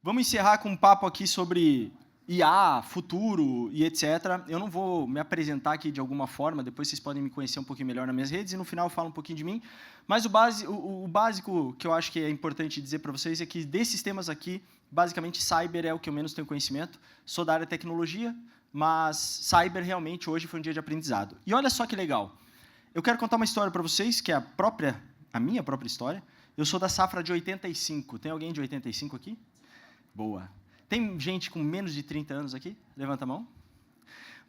Vamos encerrar com um papo aqui sobre IA, futuro e etc. Eu não vou me apresentar aqui de alguma forma, depois vocês podem me conhecer um pouquinho melhor nas minhas redes, e no final eu falo um pouquinho de mim. Mas o básico que eu acho que é importante dizer para vocês é que desses temas aqui, basicamente, cyber é o que eu menos tenho conhecimento. Sou da área de tecnologia, mas cyber realmente hoje foi um dia de aprendizado. E olha só que legal. Eu quero contar uma história para vocês, que é a minha própria história. Eu sou da safra de 85. Tem alguém de 85 aqui? Boa. Tem gente com menos de 30 anos aqui? Levanta a mão.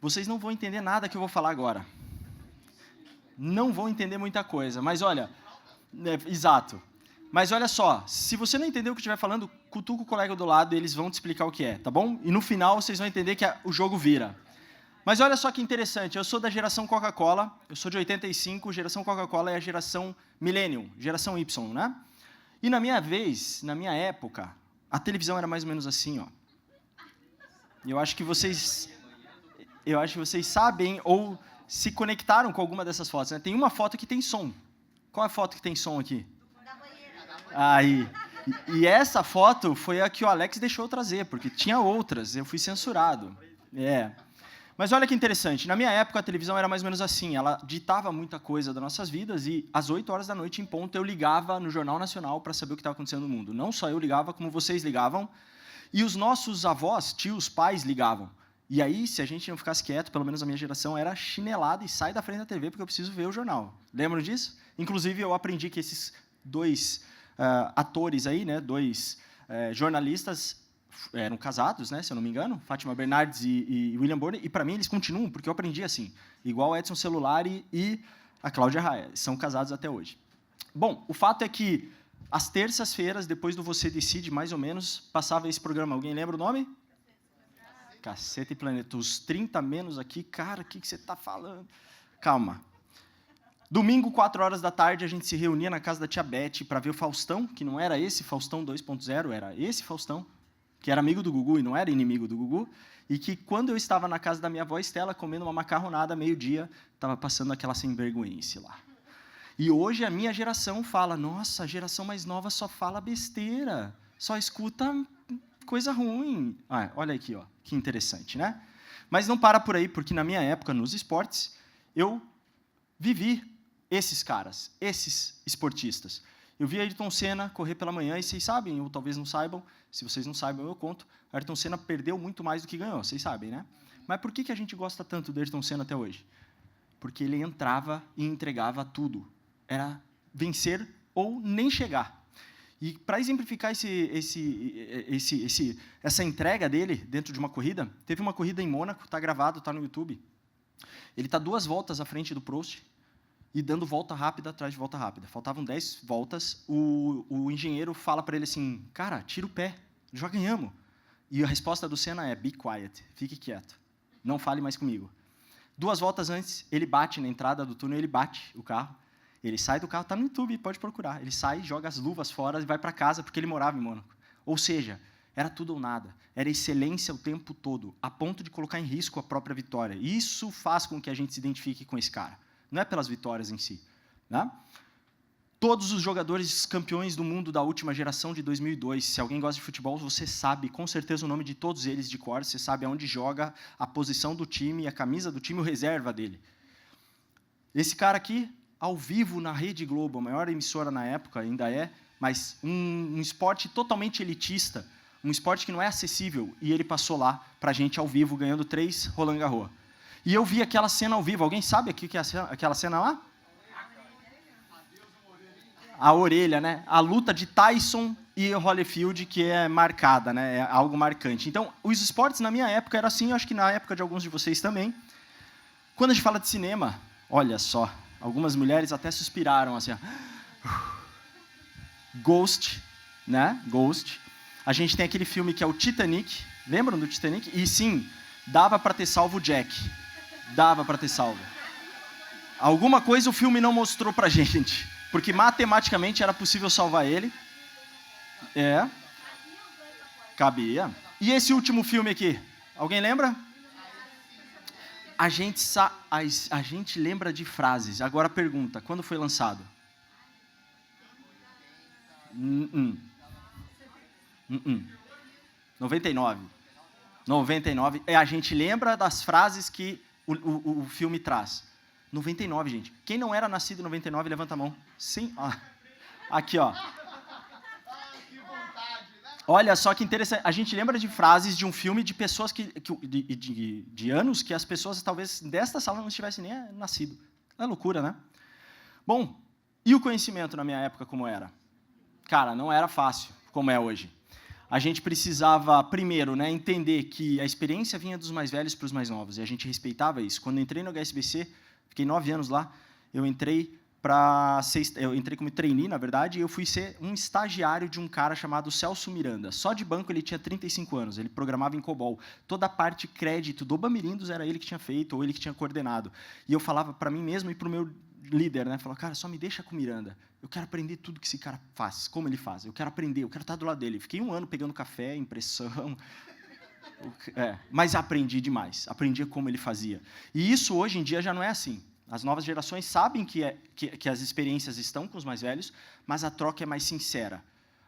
Vocês não vão entender nada que eu vou falar agora. Não vão entender muita coisa, mas olha... exato. Mas olha só, se você não entender o que eu estiver falando, cutuca o colega do lado e eles vão te explicar o que é, tá bom? E no final vocês vão entender que o jogo vira. Mas olha só que interessante, eu sou da geração Coca-Cola, eu sou de 85, geração Coca-Cola é a geração Millennium, geração Y, né? E na minha época, a televisão era mais ou menos assim, ó. Eu acho que vocês sabem ou se conectaram com alguma dessas fotos, né? Tem uma foto que tem som. Qual é a foto que tem som aqui? Aí. E essa foto foi a que o Alex deixou eu trazer, porque tinha outras, eu fui censurado. Mas olha que interessante, na minha época a televisão era mais ou menos assim, ela ditava muita coisa das nossas vidas e às 8 horas da noite em ponto eu ligava no Jornal Nacional para saber o que estava acontecendo no mundo. Não só eu ligava, como vocês ligavam, e os nossos avós, tios, pais ligavam. E aí, se a gente não ficasse quieto, pelo menos a minha geração, era chinelada e sai da frente da TV porque eu preciso ver o jornal. Lembram disso? Inclusive, eu aprendi que esses dois atores aí, né, dois jornalistas, eram casados, né, se eu não me engano, Fátima Bernardes e William Bonner, e para mim eles continuam, porque eu aprendi assim, igual Edson Celulari e a Cláudia Raia, são casados até hoje. Bom, o fato é que às terças-feiras, depois do Você Decide, mais ou menos, passava esse programa. Alguém lembra o nome? Cacete e Planeta. Os 30 menos aqui, cara, o que você está falando? Calma. Domingo, 4 horas da tarde, a gente se reunia na casa da tia Beth para ver o Faustão, que não era esse Faustão 2.0, era esse Faustão, que era amigo do Gugu e não era inimigo do Gugu, e que, quando eu estava na casa da minha avó Estela, comendo uma macarronada, meio-dia, estava passando aquela sem-vergonhice lá. E hoje a minha geração fala, nossa, a geração mais nova só fala besteira, só escuta coisa ruim. Olha aqui, ó, que interessante, né? Mas não para por aí, porque na minha época, nos esportes, eu vivi esses caras, esses esportistas. Eu vi Ayrton Senna correr pela manhã, e vocês sabem, ou talvez não saibam, se vocês não saibam, eu conto, Ayrton Senna perdeu muito mais do que ganhou, vocês sabem, né? Mas por que a gente gosta tanto do Ayrton Senna até hoje? Porque ele entrava e entregava tudo. Era vencer ou nem chegar. E, para exemplificar essa entrega dele dentro de uma corrida, teve uma corrida em Mônaco, está gravado, está no YouTube. Ele está 2 voltas à frente do Prost, e dando volta rápida atrás de volta rápida. Faltavam 10 voltas, o engenheiro fala para ele assim, cara, tira o pé, já ganhamos. E a resposta do Senna é, be quiet, fique quieto, não fale mais comigo. 2 voltas antes, ele bate na entrada do túnel, ele bate o carro, ele sai do carro, está no YouTube, pode procurar. Ele sai, joga as luvas fora e vai para casa, porque ele morava em Mônaco. Ou seja, era tudo ou nada, era excelência o tempo todo, a ponto de colocar em risco a própria vitória. Isso faz com que a gente se identifique com esse cara. Não é pelas vitórias em si. Né? Todos os jogadores campeões do mundo da última geração de 2002, se alguém gosta de futebol, você sabe com certeza o nome de todos eles de cor, você sabe aonde joga, a posição do time, a camisa do time, o reserva dele. Esse cara aqui, ao vivo na Rede Globo, a maior emissora na época, ainda é, mas um esporte totalmente elitista, um esporte que não é acessível, e ele passou lá para a gente ao vivo, ganhando 3 Roland Garros. E eu vi aquela cena ao vivo. Alguém sabe o que é aquela cena lá? A orelha, né? A luta de Tyson e Holyfield, que é marcada, né? É algo marcante. Então, os esportes na minha época eram assim, eu acho que na época de alguns de vocês também. Quando a gente fala de cinema, olha só, algumas mulheres até suspiraram assim, ó. Ghost, né? Ghost. A gente tem aquele filme que é o Titanic. Lembram do Titanic? E sim, dava para ter salvo o Jack. Dava para ter salvo. Alguma coisa o filme não mostrou para a gente, porque matematicamente era possível salvar ele. Cabia. E esse último filme aqui? Alguém lembra? A gente lembra de frases. Agora pergunta, quando foi lançado? 99. 99. A gente lembra das frases que o filme traz. 99, gente. Quem não era nascido em 99, levanta a mão. Sim. Aqui, ó. Olha só que interessante. A gente lembra de frases de um filme de pessoas de anos que as pessoas, talvez, desta sala não tivessem nem nascido. É loucura, né? Bom, e o conhecimento na minha época como era? Cara, não era fácil, como é hoje. A gente precisava, primeiro, né, entender que a experiência vinha dos mais velhos para os mais novos, e a gente respeitava isso. Quando eu entrei no HSBC, fiquei 9 anos lá, eu entrei como trainee, na verdade, e eu fui ser um estagiário de um cara chamado Celso Miranda. Só de banco ele tinha 35 anos, ele programava em COBOL. Toda a parte crédito do Bamirindos era ele que tinha feito, ou ele que tinha coordenado. E eu falava para mim mesmo e para o meu líder, né? Falava, cara, só me deixa com o Miranda. Eu quero aprender tudo que esse cara faz, como ele faz. Eu quero aprender, eu quero estar do lado dele. Fiquei 1 ano pegando café, impressão. Mas aprendi demais. Aprendi como ele fazia. E isso, hoje em dia, já não é assim. As novas gerações sabem que as experiências estão com os mais velhos, mas a troca é mais sincera.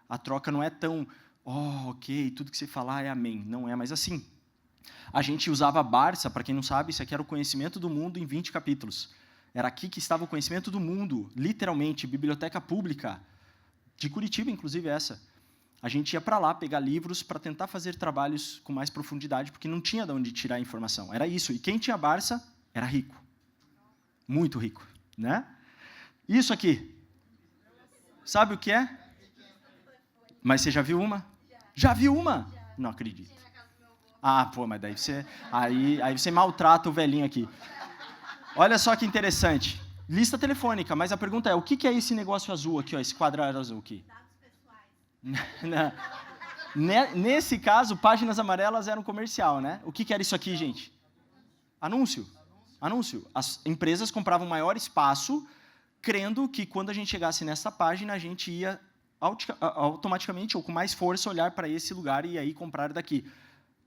A troca não é tão, ok, tudo que você falar é amém. Não é mais assim. A gente usava a Barça, para quem não sabe, isso aqui era o conhecimento do mundo em 20 capítulos. Era aqui que estava o conhecimento do mundo, literalmente, biblioteca pública, de Curitiba, inclusive essa. A gente ia para lá pegar livros para tentar fazer trabalhos com mais profundidade, porque não tinha de onde tirar a informação. Era isso. E quem tinha Barça era rico. Muito rico, né? Isso aqui. Sabe o que é? Mas você já viu uma? Já viu uma? Não acredito. Mas daí você maltrata o velhinho aqui. Olha só que interessante. Lista telefônica, mas a pergunta é, o que é esse negócio azul aqui, ó, esse quadrado azul aqui? Dados pessoais. Nesse caso, páginas amarelas eram comercial, né? O que era isso aqui, gente? Anúncio. As empresas compravam maior espaço, crendo que quando a gente chegasse nessa página, a gente ia automaticamente, ou com mais força, olhar para esse lugar e aí comprar daqui.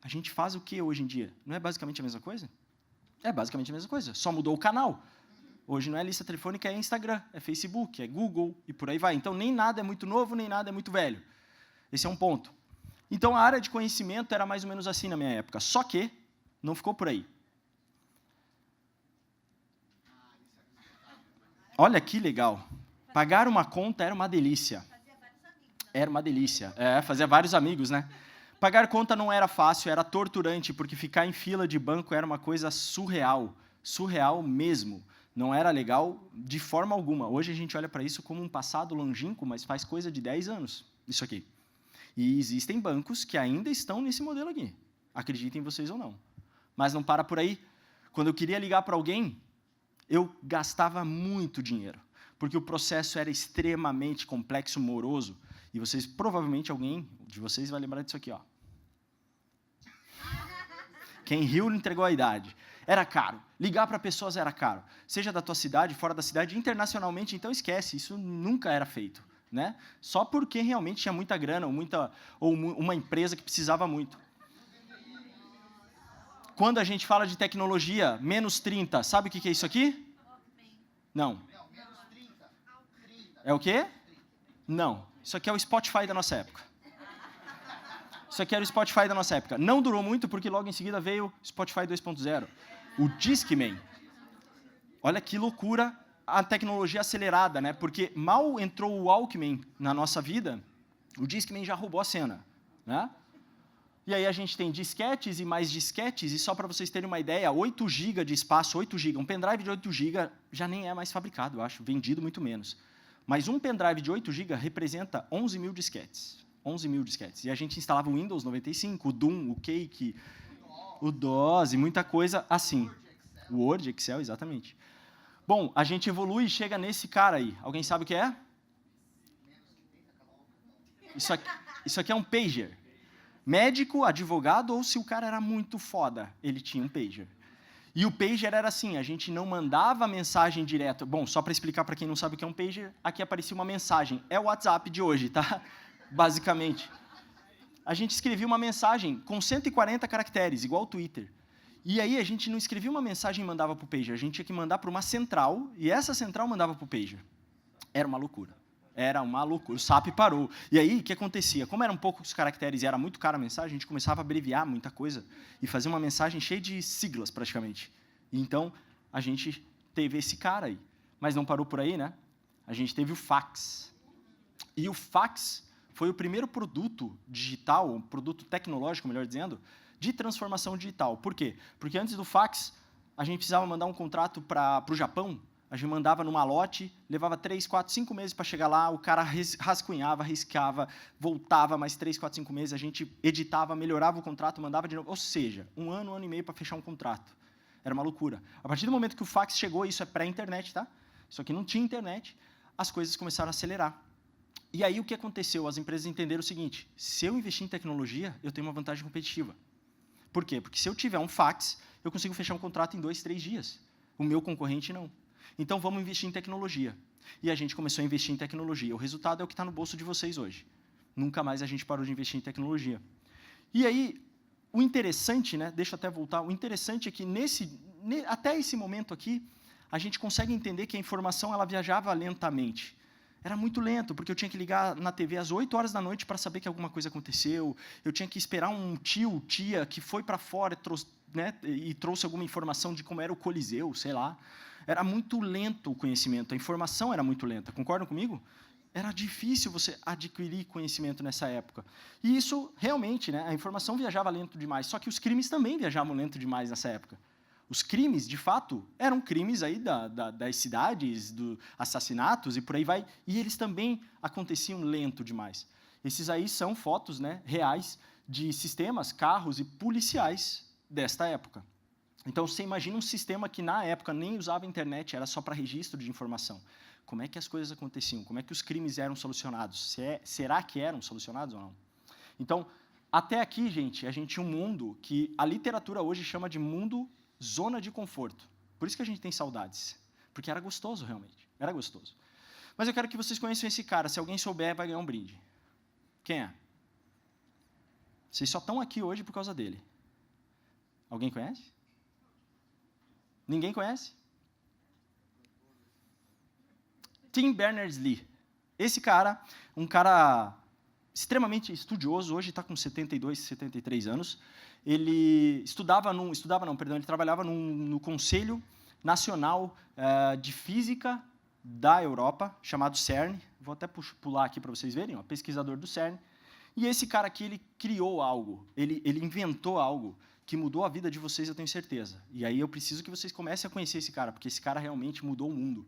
A gente faz o que hoje em dia? Não é basicamente a mesma coisa? É basicamente a mesma coisa, só mudou o canal. Hoje não é lista telefônica, é Instagram, é Facebook, é Google e por aí vai. Então, nem nada é muito novo, nem nada é muito velho. Esse é um ponto. Então, a área de conhecimento era mais ou menos assim na minha época, só que não ficou por aí. Olha que legal. Pagar uma conta era uma delícia. Era uma delícia. Fazia vários amigos, né? Pagar conta não era fácil, era torturante, porque ficar em fila de banco era uma coisa surreal. Surreal mesmo. Não era legal de forma alguma. Hoje a gente olha para isso como um passado longínquo, mas faz coisa de 10 anos, isso aqui. E existem bancos que ainda estão nesse modelo aqui. Acreditem vocês ou não. Mas não para por aí. Quando eu queria ligar para alguém, eu gastava muito dinheiro, porque o processo era extremamente complexo, moroso, e vocês, provavelmente, alguém de vocês vai lembrar disso aqui, ó. Quem riu não entregou a idade. Era caro. Ligar para pessoas era caro. Seja da tua cidade, fora da cidade, internacionalmente, então esquece, isso nunca era feito, né? Só porque realmente tinha muita grana, ou uma empresa que precisava muito. Quando a gente fala de tecnologia, menos 30, sabe o que é isso aqui? Não. É o quê? Não. Isso aqui é o Spotify da nossa época. Isso aqui era o Spotify da nossa época. Não durou muito, porque logo em seguida veio o Spotify 2.0. O Discman. Olha que loucura a tecnologia acelerada, né? Porque mal entrou o Walkman na nossa vida, o Discman já roubou a cena, né? E aí a gente tem disquetes e mais disquetes, e só para vocês terem uma ideia, 8 GB de espaço, 8 GB. Um pendrive de 8 GB já nem é mais fabricado, eu acho, vendido muito menos. Mas um pendrive de 8 GB representa 11 mil disquetes. 11 mil disquetes. E a gente instalava o Windows 95, o Doom, o Cake, o DOS, e muita coisa assim. O Word, Excel, exatamente. Bom, a gente evolui e chega nesse cara aí. Alguém sabe o que é? Isso aqui é um pager. Médico, advogado, ou se o cara era muito foda, ele tinha um pager. E o pager era assim, a gente não mandava mensagem direto. Bom, só para explicar para quem não sabe o que é um pager, aqui aparecia uma mensagem. É o WhatsApp de hoje, tá? Basicamente. A gente escrevia uma mensagem com 140 caracteres, igual o Twitter. E aí a gente não escrevia uma mensagem e mandava para o pager, a gente tinha que mandar para uma central, e essa central mandava para o pager. Era uma loucura. Era uma loucura. O SAP parou. E aí, o que acontecia? Como eram poucos caracteres e era muito cara a mensagem, a gente começava a abreviar muita coisa e fazer uma mensagem cheia de siglas, praticamente. Então, a gente teve esse cara aí. Mas não parou por aí, né? A gente teve o fax. E o fax foi o primeiro produto digital, um produto tecnológico, melhor dizendo, de transformação digital. Por quê? Porque antes do fax, a gente precisava mandar um contrato para o Japão. A gente mandava numa lote, levava 3, 4, 5 meses para chegar lá, o cara rascunhava, riscava, voltava mais 3, 4, 5 meses, a gente editava, melhorava o contrato, mandava de novo. Ou seja, um ano e meio para fechar um contrato. Era uma loucura. A partir do momento que o fax chegou, isso é pré-internet, tá? Isso aqui não tinha internet, as coisas começaram a acelerar. E aí o que aconteceu? As empresas entenderam o seguinte: se eu investir em tecnologia, eu tenho uma vantagem competitiva. Por quê? Porque se eu tiver um fax, eu consigo fechar um contrato em 2, 3 dias. O meu concorrente não. Então, vamos investir em tecnologia. E a gente começou a investir em tecnologia. O resultado é o que está no bolso de vocês hoje. Nunca mais a gente parou de investir em tecnologia. E aí, o interessante, né, deixa eu até voltar, o interessante é que até esse momento aqui, a gente consegue entender que a informação ela viajava lentamente. Era muito lento, porque eu tinha que ligar na TV às 8 horas da noite para saber que alguma coisa aconteceu, eu tinha que esperar um tio, tia, que foi para fora e trouxe alguma informação de como era o Coliseu, sei lá. Era muito lento o conhecimento, a informação era muito lenta, concordam comigo? Era difícil você adquirir conhecimento nessa época. E isso, realmente, né, a informação viajava lento demais, só que os crimes também viajavam lento demais nessa época. Os crimes, de fato, eram crimes aí das cidades, dos assassinatos e por aí vai, e eles também aconteciam lento demais. Esses aí são fotos, né, reais de sistemas, carros e policiais desta época. Então, você imagina um sistema que, na época, nem usava internet, era só para registro de informação. Como é que as coisas aconteciam? Como é que os crimes eram solucionados? Será que eram solucionados ou não? Então, até aqui, gente, a gente tinha um mundo que a literatura hoje chama de mundo zona de conforto. Por isso que a gente tem saudades. Porque era gostoso, realmente. Era gostoso. Mas eu quero que vocês conheçam esse cara. Se alguém souber, vai ganhar um brinde. Quem é? Vocês só estão aqui hoje por causa dele. Alguém conhece? Ninguém conhece? Tim Berners-Lee. Esse cara, um cara extremamente estudioso, hoje está com 72, 73 anos. Ele ele trabalhava no Conselho Nacional de Física da Europa, chamado CERN. Vou até pular aqui para vocês verem, pesquisador do CERN. E esse cara aqui, ele criou algo, ele inventou algo que mudou a vida de vocês, eu tenho certeza. E aí eu preciso que vocês comecem a conhecer esse cara, porque esse cara realmente mudou o mundo.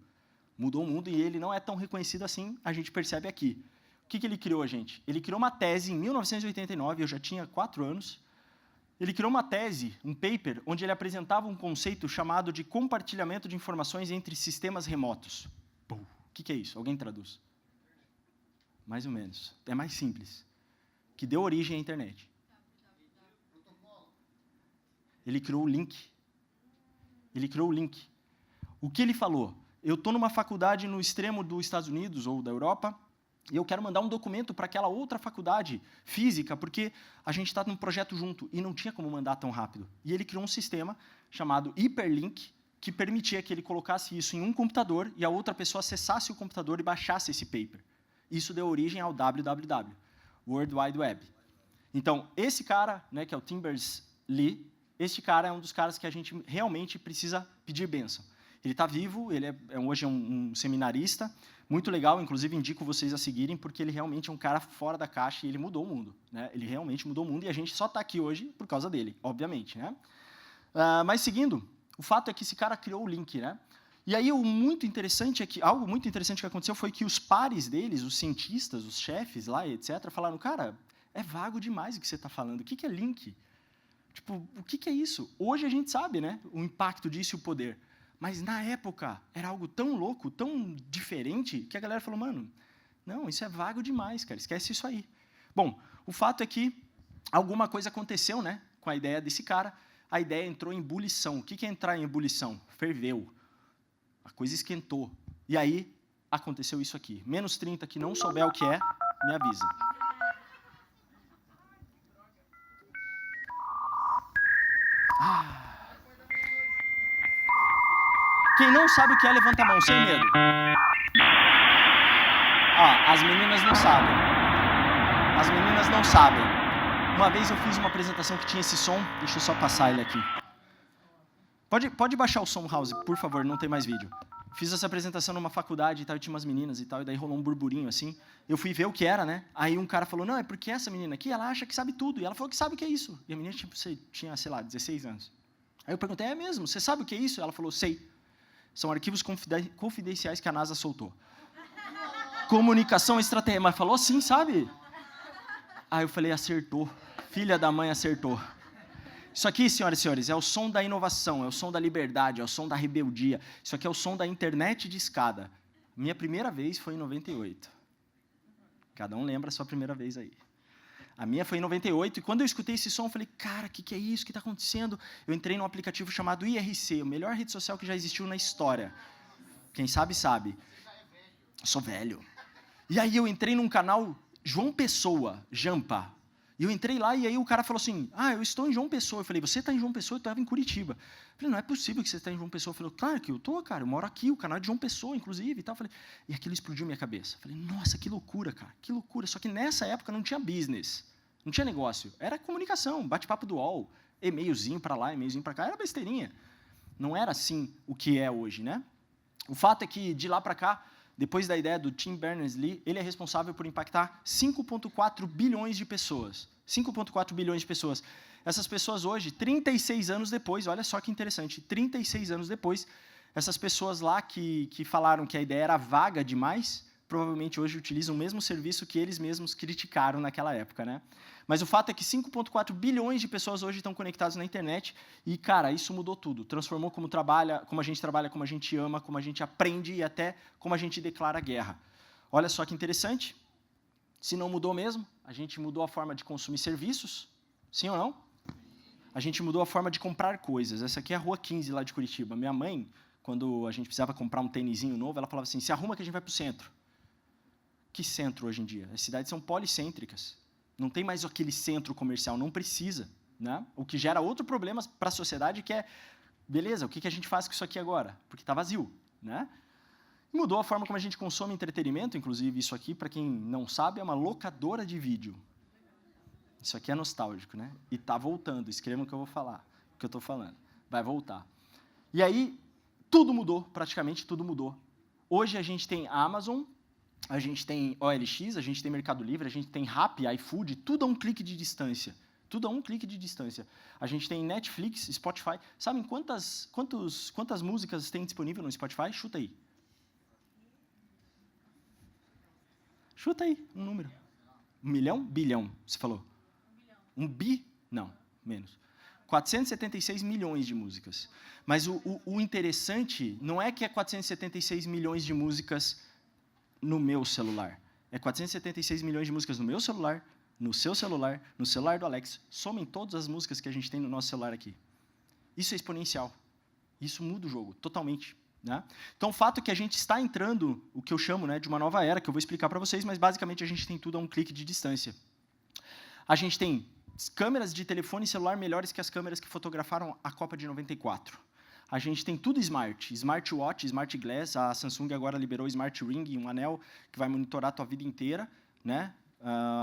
Mudou o mundo e ele não é tão reconhecido assim, a gente percebe aqui. O que ele criou, gente? Ele criou uma tese em 1989, eu já tinha 4 anos. Ele criou uma tese, um paper, onde ele apresentava um conceito chamado de compartilhamento de informações entre sistemas remotos. O que é isso? Alguém traduz? Mais ou menos. É mais simples. Que deu origem à internet. Ele criou o link. Ele criou o link. O que ele falou? Eu estou numa faculdade no extremo dos Estados Unidos ou da Europa e eu quero mandar um documento para aquela outra faculdade física porque a gente está num projeto junto e não tinha como mandar tão rápido. E ele criou um sistema chamado Hyperlink que permitia que ele colocasse isso em um computador e a outra pessoa acessasse o computador e baixasse esse paper. Isso deu origem ao WWW, World Wide Web. Então, esse cara, né, que é o Tim Berners-Lee, este cara é um dos caras que a gente realmente precisa pedir bênção. Ele está vivo, ele hoje é um seminarista, muito legal, inclusive indico vocês a seguirem, porque ele realmente é um cara fora da caixa e ele mudou o mundo. Né? Ele realmente mudou o mundo e a gente só está aqui hoje por causa dele, obviamente. Né? Mas seguindo, o fato é que esse cara criou o link. Né? E aí algo muito interessante que aconteceu foi que os pares deles, os cientistas, os chefes lá, etc., falaram, cara, é vago demais o que você está falando, o que é link? Tipo, o que é isso? Hoje a gente sabe, né, o impacto disso e o poder. Mas, na época, era algo tão louco, tão diferente, que a galera falou, mano, não, isso é vago demais, cara, esquece isso aí. Bom, o fato é que alguma coisa aconteceu, né, com a ideia desse cara, a ideia entrou em ebulição. O que é entrar em ebulição? Ferveu. A coisa esquentou. E aí, aconteceu isso aqui. Menos 30, que não souber o que é, me avisa. Quem não sabe o que é, levanta a mão, sem medo. As meninas não sabem. As meninas não sabem. Uma vez eu fiz uma apresentação que tinha esse som. Deixa eu só passar ele aqui. Pode baixar o som, House, por favor, não tem mais vídeo. Fiz essa apresentação numa faculdade e tal, e tinha umas meninas e tal, e daí rolou um burburinho assim. Eu fui ver o que era, né? Aí um cara falou, não, é porque essa menina aqui, ela acha que sabe tudo. E ela falou que sabe o que é isso. E a menina tinha, sei lá, 16 anos. Aí eu perguntei, é mesmo? Você sabe o que é isso? Ela falou, sei. São arquivos confidenciais que a NASA soltou. Comunicação extraterrestre. Mas falou sim, sabe? Aí eu falei, acertou. Filha da mãe acertou. Isso aqui, senhoras e senhores, é o som da inovação, é o som da liberdade, é o som da rebeldia. Isso aqui é o som da internet de escada. Minha primeira vez foi em 98. Cada um lembra a sua primeira vez aí. A minha foi em 98, e quando eu escutei esse som, eu falei, cara, o que é isso? O que está acontecendo? Eu entrei num aplicativo chamado IRC, a melhor rede social que já existiu na história. Quem sabe, sabe. Eu sou velho. E aí eu entrei num canal João Pessoa, Jampa. E eu entrei lá e aí o cara falou assim, eu estou em João Pessoa. Eu falei, você está em João Pessoa? Eu estava em Curitiba. Eu falei, não é possível que você está em João Pessoa. Eu falei, claro que eu estou, cara, eu moro aqui, o canal é de João Pessoa, inclusive. E tal. Eu falei, e aquilo explodiu minha cabeça. Eu falei, nossa, que loucura, cara, que loucura. Só que nessa época não tinha business, não tinha negócio. Era comunicação, bate-papo do UOL, e-mailzinho para lá, e-mailzinho para cá, era besteirinha. Não era assim o que é hoje, né? O fato é que, de lá para cá, depois da ideia do Tim Berners-Lee, ele é responsável por impactar 5,4 bilhões de pessoas. 5,4 bilhões de pessoas. Essas pessoas hoje, 36 anos depois, olha só que interessante, 36 anos depois, essas pessoas lá que falaram que a ideia era vaga demais, provavelmente hoje utilizam o mesmo serviço que eles mesmos criticaram naquela época, né? Mas o fato é que 5,4 bilhões de pessoas hoje estão conectadas na internet e, cara, isso mudou tudo. Transformou como a gente trabalha, como a gente ama, como a gente aprende e até como a gente declara guerra. Olha só que interessante. Se não mudou mesmo, a gente mudou a forma de consumir serviços, sim ou não? A gente mudou a forma de comprar coisas. Essa aqui é a Rua 15, lá de Curitiba. Minha mãe, quando a gente precisava comprar um tênisinho novo, ela falava assim, se arruma que a gente vai para o centro. Que centro hoje em dia? As cidades são policêntricas. Não tem mais aquele centro comercial, não precisa. Né? O que gera outro problema para a sociedade, que é, beleza, o que a gente faz com isso aqui agora? Porque está vazio. Né? Mudou a forma como a gente consome entretenimento, inclusive isso aqui, para quem não sabe, é uma locadora de vídeo. Isso aqui é nostálgico, né? E está voltando, escrevam o que eu vou falar, o que eu estou falando. Vai voltar. E aí, tudo mudou, praticamente tudo mudou. Hoje a gente tem Amazon, a gente tem OLX, a gente tem Mercado Livre, a gente tem Rappi, iFood, tudo a um clique de distância. Tudo a um clique de distância. A gente tem Netflix, Spotify. Sabem quantas músicas tem disponível no Spotify? Chuta aí. Chuta aí um número. 1 milhão? Bilhão, você falou. 1 bi? Não, menos. 476 milhões de músicas. Mas o interessante não é que é 476 milhões de músicas no meu celular. É 476 milhões de músicas no meu celular, no seu celular, no celular do Alex. Somem todas as músicas que a gente tem no nosso celular aqui. Isso é exponencial. Isso muda o jogo, totalmente. Né? Então, o fato é que a gente está entrando, o que eu chamo, né, de uma nova era, que eu vou explicar para vocês, mas basicamente a gente tem tudo a um clique de distância. A gente tem câmeras de telefone e celular melhores que as câmeras que fotografaram a Copa de 94. A gente tem tudo smart, smartwatch, smart glass, a Samsung agora liberou o Smart Ring, um anel que vai monitorar a tua vida inteira, né?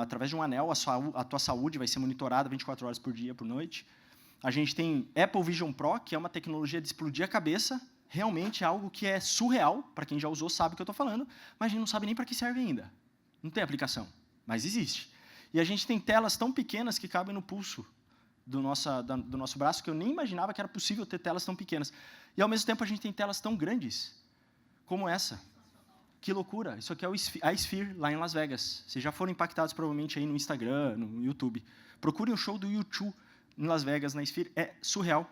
Através de um anel, a tua saúde vai ser monitorada 24 horas por dia, por noite. A gente tem Apple Vision Pro, que é uma tecnologia de explodir a cabeça, realmente é algo que é surreal, para quem já usou sabe o que eu estou falando, mas a gente não sabe nem para que serve ainda. Não tem aplicação, mas existe. E a gente tem telas tão pequenas que cabem no pulso do nosso braço, que eu nem imaginava que era possível ter telas tão pequenas. E, ao mesmo tempo, a gente tem telas tão grandes, como essa. Que loucura! Isso aqui é a Sphere, lá em Las Vegas. Vocês já foram impactados, provavelmente, aí no Instagram, no YouTube. Procurem o show do U2 em Las Vegas, na Sphere. É surreal.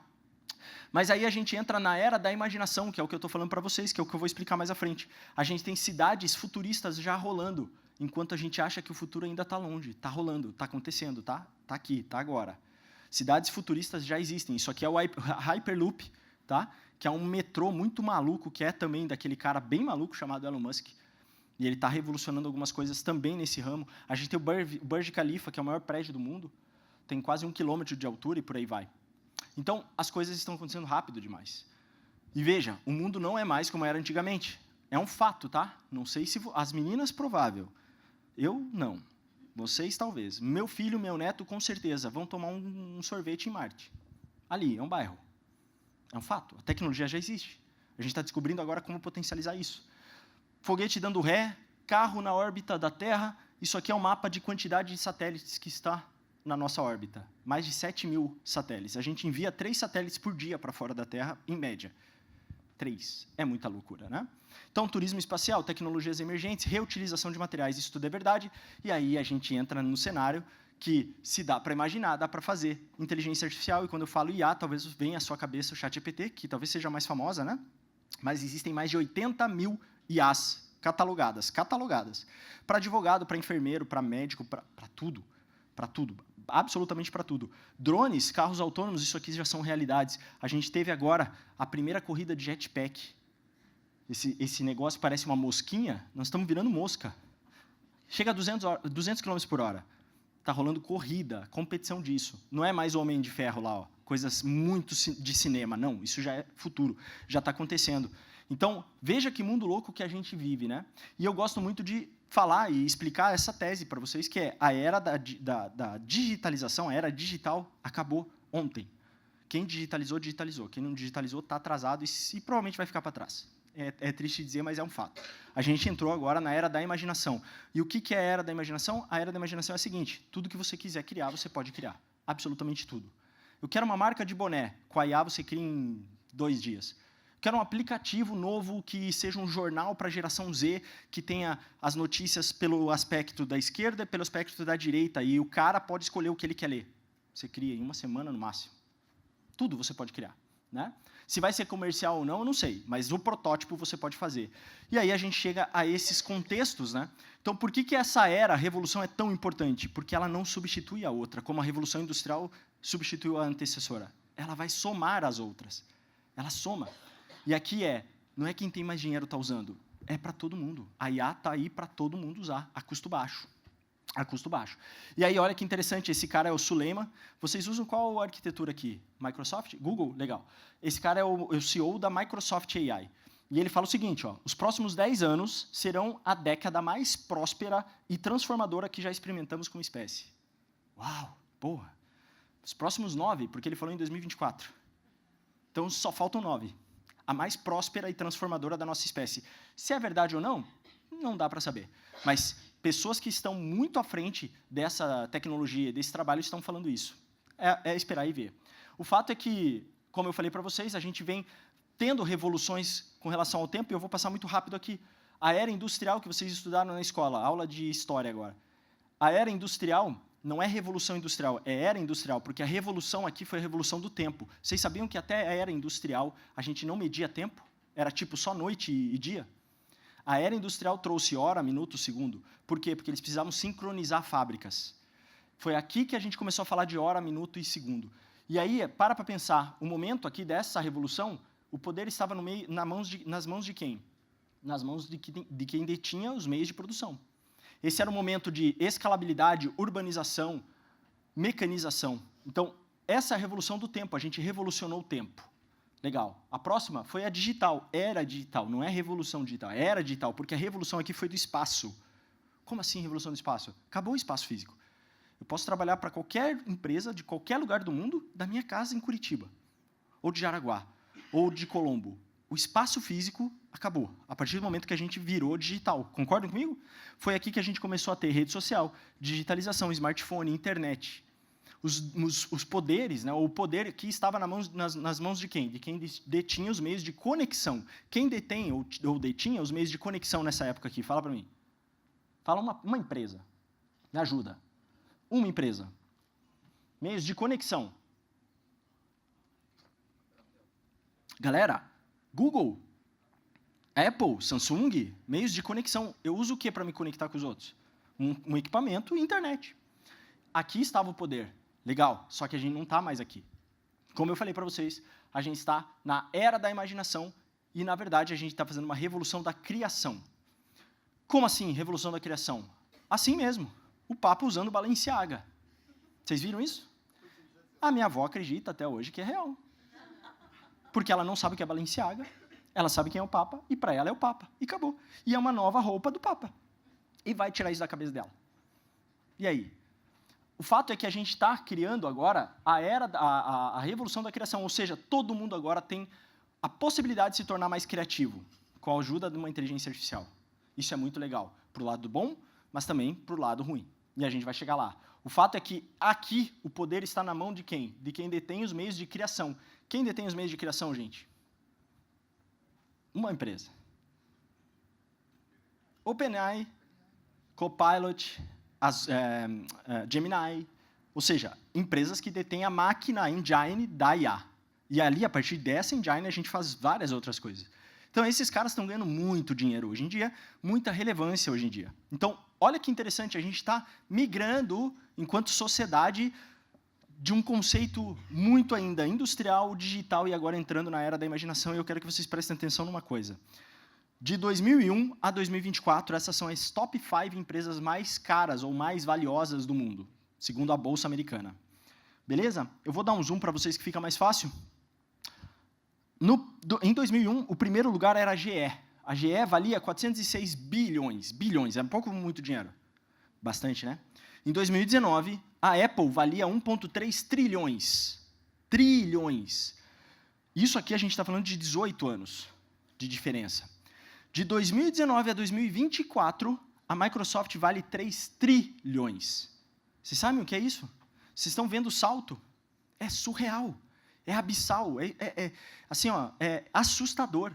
Mas aí a gente entra na era da imaginação, que é o que eu estou falando para vocês, que é o que eu vou explicar mais à frente. A gente tem cidades futuristas já rolando, enquanto a gente acha que o futuro ainda está longe. Está rolando, está acontecendo, tá aqui, está agora. Cidades futuristas já existem. Isso aqui é o Hyperloop, tá? Que é um metrô muito maluco, que é também daquele cara bem maluco chamado Elon Musk. E ele está revolucionando algumas coisas também nesse ramo. A gente tem o Burj Khalifa, que é o maior prédio do mundo. Tem quase 1 quilômetro de altura e por aí vai. Então, as coisas estão acontecendo rápido demais. E veja, o mundo não é mais como era antigamente. É um fato, tá? Não sei se... As meninas, provável. Eu, não. Vocês, talvez. Meu filho, meu neto, com certeza, vão tomar um sorvete em Marte. Ali, é um bairro. É um fato. A tecnologia já existe. A gente está descobrindo agora como potencializar isso. Foguete dando ré, carro na órbita da Terra. Isso aqui é um mapa de quantidade de satélites que está na nossa órbita. Mais de 7.000 satélites. A gente envia 3 satélites por dia para fora da Terra, em média. 3. É muita loucura, né? Então, turismo espacial, tecnologias emergentes, reutilização de materiais, isso tudo é verdade. E aí a gente entra no cenário que, se dá para imaginar, dá para fazer inteligência artificial. E quando eu falo IA, talvez venha à sua cabeça o ChatGPT, que talvez seja a mais famosa, né? Mas existem mais de 80.000 IAs catalogadas. Para advogado, para enfermeiro, para médico, para tudo. Para tudo. Absolutamente para tudo. Drones, carros autônomos, isso aqui já são realidades. A gente teve agora a primeira corrida de jetpack. Esse negócio parece uma mosquinha, nós estamos virando mosca. Chega a 200 km por hora. Está rolando corrida, competição disso. Não é mais Homem de Ferro lá, ó, coisas muito de cinema. Não, isso já é futuro, já está acontecendo. Então, veja que mundo louco que a gente vive, né? E eu gosto muito de falar e explicar essa tese para vocês, que é a era da digitalização, a era digital acabou ontem. Quem digitalizou, digitalizou. Quem não digitalizou está atrasado e provavelmente vai ficar para trás. É triste dizer, mas é um fato. A gente entrou agora na era da imaginação. E o que é a era da imaginação? A era da imaginação é a seguinte: tudo que você quiser criar, você pode criar. Absolutamente tudo. Eu quero uma marca de boné. Com a IA, você cria em 2 dias. Quero um aplicativo novo que seja um jornal para a geração Z, que tenha as notícias pelo aspecto da esquerda e pelo aspecto da direita, e o cara pode escolher o que ele quer ler. Você cria em 1 semana, no máximo. Tudo você pode criar, né? Se vai ser comercial ou não, eu não sei, mas o protótipo você pode fazer. E aí a gente chega a esses contextos, né? Então, por que essa era, a revolução, é tão importante? Porque ela não substitui a outra, como a Revolução Industrial substituiu a antecessora. Ela vai somar as outras. Ela soma. E aqui não é quem tem mais dinheiro está usando, é para todo mundo. A IA está aí para todo mundo usar, a custo baixo. A custo baixo. E aí, olha que interessante, esse cara é o Suleiman. Vocês usam qual arquitetura aqui? Microsoft? Google? Legal. Esse cara é o CEO da Microsoft AI. E ele fala o seguinte, ó, os próximos 10 anos serão a década mais próspera e transformadora que já experimentamos como espécie. Uau, porra. Os próximos 9, porque ele falou em 2024. Então, só faltam 9. A mais próspera e transformadora da nossa espécie. Se é verdade ou não, não dá para saber. Mas pessoas que estão muito à frente dessa tecnologia, desse trabalho, estão falando isso. É esperar e ver. O fato é que, como eu falei para vocês, a gente vem tendo revoluções com relação ao tempo, e eu vou passar muito rápido aqui. A era industrial que vocês estudaram na escola, aula de história agora. A era industrial não é revolução industrial, é era industrial, porque a revolução aqui foi a revolução do tempo. Vocês sabiam que até a era industrial a gente não media tempo? Era tipo só noite e dia? A era industrial trouxe hora, minuto, segundo. Por quê? Porque eles precisavam sincronizar fábricas. Foi aqui que a gente começou a falar de hora, minuto e segundo. E aí, para pensar, o momento aqui dessa revolução, o poder estava no meio, nas mãos de quem? Nas mãos de quem detinha os meios de produção. Esse era o momento de escalabilidade, urbanização, mecanização. Então, essa é a revolução do tempo, a gente revolucionou o tempo. Legal. A próxima foi a digital, era digital, não é revolução digital, era digital, porque a revolução aqui foi do espaço. Como assim revolução do espaço? Acabou o espaço físico. Eu posso trabalhar para qualquer empresa, de qualquer lugar do mundo, da minha casa em Curitiba, ou de Jaraguá, ou de Colombo. O espaço físico acabou, a partir do momento que a gente virou digital. Concordam comigo? Foi aqui que a gente começou a ter rede social, digitalização, smartphone, internet. Os poderes, né, o poder que estava nas mãos de quem? De quem detinha os meios de conexão. Quem detém ou detinha os meios de conexão nessa época aqui? Fala para mim. Fala uma empresa. Me ajuda. Uma empresa. Meios de conexão. Galera, Google, Apple, Samsung, meios de conexão. Eu uso o que para me conectar com os outros? Um equipamento e internet. Aqui estava o poder. Legal, só que a gente não está mais aqui. Como eu falei para vocês, a gente está na era da imaginação e, na verdade, a gente está fazendo uma revolução da criação. Como assim, revolução da criação? Assim mesmo, o Papa usando Balenciaga. Vocês viram isso? A minha avó acredita até hoje que é real. Porque ela não sabe o que é Balenciaga, Ela sabe quem é o Papa, e para ela é o Papa. E acabou. E é uma nova roupa do Papa. E vai tirar isso da cabeça dela. E aí? O fato é que a gente está criando agora a revolução da criação, ou seja, todo mundo agora tem a possibilidade de se tornar mais criativo, com a ajuda de uma inteligência artificial. Isso é muito legal, para o lado bom, mas também para o lado ruim. E a gente vai chegar lá. O fato é que aqui o poder está na mão de quem? De quem detém os meios de criação. Quem detém os meios de criação, gente? Uma empresa. OpenAI, Copilot, Gemini, ou seja, empresas que detêm a máquina, a engine da IA. E ali, a partir dessa engine, a gente faz várias outras coisas. Então, esses caras estão ganhando muito dinheiro hoje em dia, muita relevância hoje em dia. Então, olha que interessante, a gente está migrando, enquanto sociedade, de um conceito muito ainda industrial, digital, e agora entrando na era da imaginação, e eu quero que vocês prestem atenção numa coisa. De 2001 a 2024, essas são as top 5 empresas mais caras ou mais valiosas do mundo, segundo a Bolsa Americana. Beleza? Eu vou dar um zoom para vocês que fica mais fácil. Em 2001, o primeiro lugar era a GE. A GE valia 406 bilhões. Bilhões, é muito dinheiro. Bastante, né? Em 2019, a Apple valia 1,3 trilhões. Trilhões. Isso aqui a gente está falando de 18 anos de diferença. De 2019 a 2024, a Microsoft vale 3 trilhões. Vocês sabem o que é isso? Vocês estão vendo o salto? É surreal, é abissal, assim, ó, é assustador,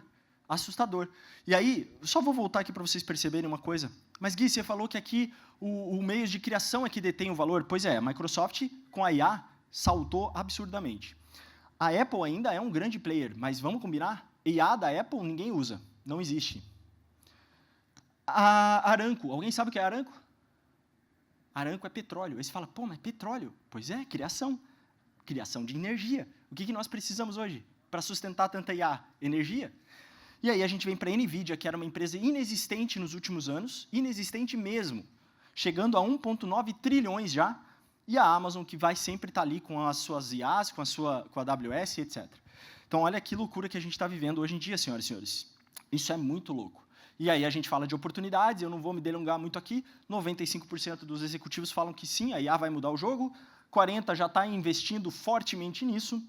assustador. E aí, só vou voltar aqui para vocês perceberem uma coisa. Mas, Gui, você falou que aqui o meio de criação é que detém o valor. Pois é, a Microsoft, com a IA, saltou absurdamente. A Apple ainda é um grande player, mas vamos combinar? IA da Apple ninguém usa. Não existe. A Aramco, alguém sabe o que é Aramco? Aramco é petróleo. Aí você fala, pô, mas petróleo? Pois é, criação. Criação de energia. O que nós precisamos hoje para sustentar tanta IA? Energia. E aí a gente vem para a NVIDIA, que era uma empresa inexistente nos últimos anos, inexistente mesmo, chegando a 1,9 trilhões já, e a Amazon, que vai sempre estar ali com as suas IAs, com a AWS, etc. Então, olha que loucura que a gente está vivendo hoje em dia, senhoras e senhores. Isso é muito louco. E aí a gente fala de oportunidades, eu não vou me delongar muito aqui, 95% dos executivos falam que sim, a IA vai mudar o jogo, 40% já está investindo fortemente nisso.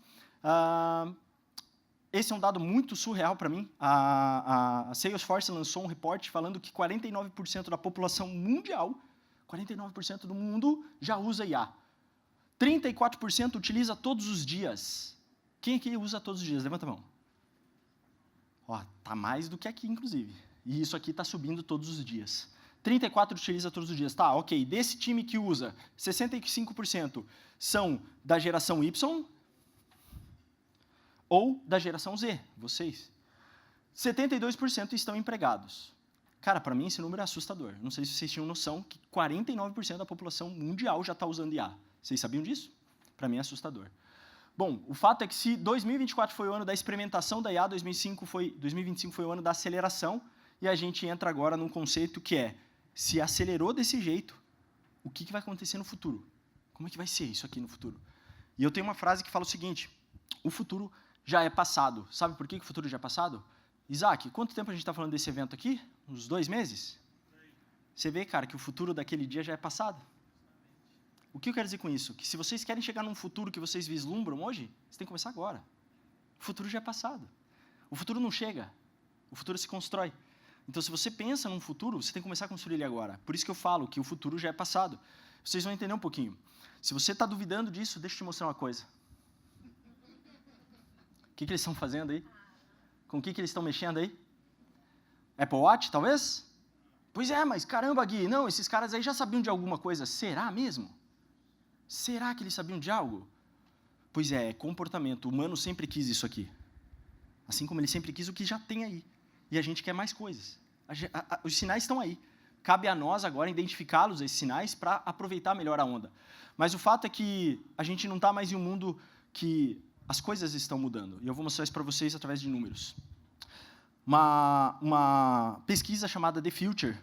Esse é um dado muito surreal para mim. A Salesforce lançou um report falando que 49% da população mundial, 49% do mundo já usa IA. 34% utiliza todos os dias. Quem aqui usa todos os dias? Levanta a mão. Ó, tá mais do que aqui, inclusive. E isso aqui está subindo todos os dias. 34% utiliza todos os dias. Tá, ok. Desse time que usa, 65% são da geração Y ou da geração Z, vocês. 72% estão empregados. Cara, para mim esse número é assustador. Não sei se vocês tinham noção que 49% da população mundial já está usando IA. Vocês sabiam disso? Para mim é assustador. Bom, o fato é que se 2024 foi o ano da experimentação da IA, 2025 foi o ano da aceleração, e a gente entra agora num conceito que é, se acelerou desse jeito, o que vai acontecer no futuro? Como é que vai ser isso aqui no futuro? E eu tenho uma frase que fala o seguinte, o futuro já é passado. Sabe por que o futuro já é passado? Isaac, quanto tempo a gente está falando desse evento aqui? Uns 2 meses? Você vê, cara, que o futuro daquele dia já é passado. O que eu quero dizer com isso? Que se vocês querem chegar num futuro que vocês vislumbram hoje, vocês têm que começar agora. O futuro já é passado. O futuro não chega. O futuro se constrói. Então, se você pensa num futuro, você tem que começar a construir ele agora. Por isso que eu falo que o futuro já é passado. Vocês vão entender um pouquinho. Se você está duvidando disso, deixa eu te mostrar uma coisa. O que eles estão fazendo aí? Com o que eles estão mexendo aí? Apple Watch, talvez? Pois é, mas caramba, Gui, não, esses caras aí já sabiam de alguma coisa. Será mesmo? Será que eles sabiam de algo? Pois é, comportamento. O humano sempre quis isso aqui. Assim como ele sempre quis o que já tem aí. E a gente quer mais coisas. Os sinais estão aí. Cabe a nós agora identificá-los, esses sinais, para aproveitar melhor a onda. Mas o fato é que a gente não está mais em um mundo que as coisas estão mudando. E eu vou mostrar isso para vocês através de números. Uma pesquisa chamada The Future